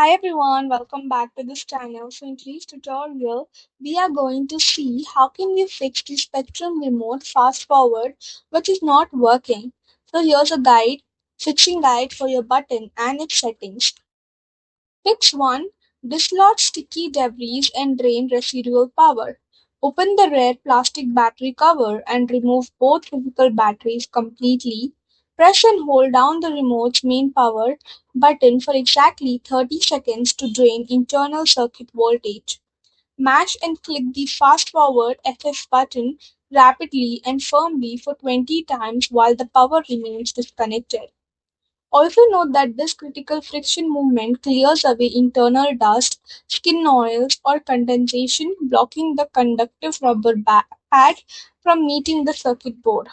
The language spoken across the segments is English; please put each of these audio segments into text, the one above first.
Hi everyone, welcome back to this channel. So in today's tutorial, we are going to see how can we fix the Spectrum remote fast forward which is not working. So here's a fixing guide for your button and its settings. Fix 1. Dislodge sticky debris and drain residual power. Open the rear plastic battery cover and remove both physical batteries completely. Press and hold down the remote's main power button for exactly 30 seconds to drain internal circuit voltage. Mash and click the fast forward FF button rapidly and firmly for 20 times while the power remains disconnected. Also note that this critical friction movement clears away internal dust, skin oils, or condensation, blocking the conductive rubber pad from meeting the circuit board.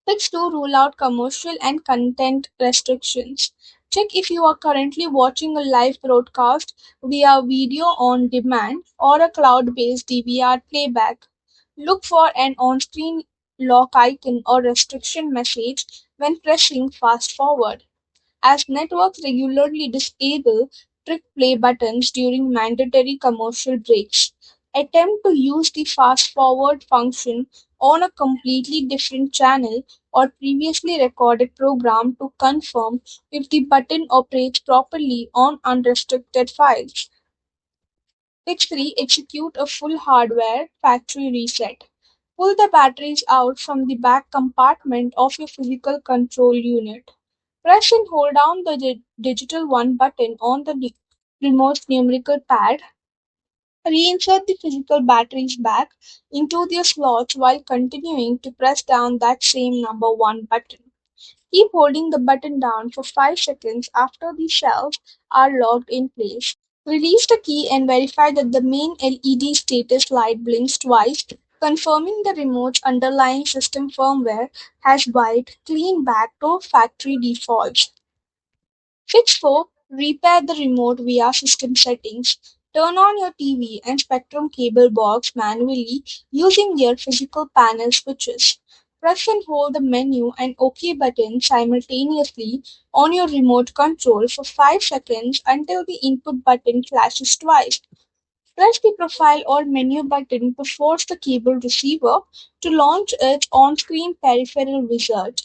Fix to rule out commercial and content restrictions. Check if you are currently watching a live broadcast via video on demand or a cloud-based DVR playback. Look for an on-screen lock icon or restriction message when pressing fast forward, as networks regularly disable trick play buttons during mandatory commercial breaks. Attempt to use the fast forward function on a completely different channel or previously recorded program to confirm if the button operates properly on unrestricted files. Fix 3. Execute a full hardware factory reset. Pull the batteries out from the back compartment of your physical control unit. Press and hold down the digital 1 button on the remote's numerical pad. Reinsert the physical batteries back into their slots while continuing to press down that same number 1 button. Keep holding the button down for 5 seconds after the cells are locked in place. Release the key and verify that the main LED status light blinks twice, confirming the remote's underlying system firmware has wiped clean back to factory defaults. Fix 4. Repair the remote via system settings. Turn on your TV and Spectrum cable box manually using your physical panel switches. Press and hold the menu and OK button simultaneously on your remote control for 5 seconds until the input button flashes twice. Press the profile or menu button to force the cable receiver to launch its on-screen peripheral wizard.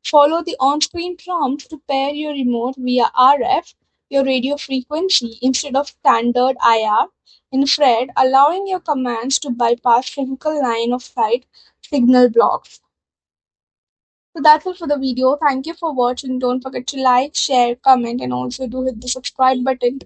Follow the on-screen prompts to pair your remote via RF, your radio frequency, instead of standard IR, infrared, allowing your commands to bypass physical line of sight signal blocks. So that's it for the video. Thank you for watching. Don't forget to like, share, comment, and also do hit the subscribe button.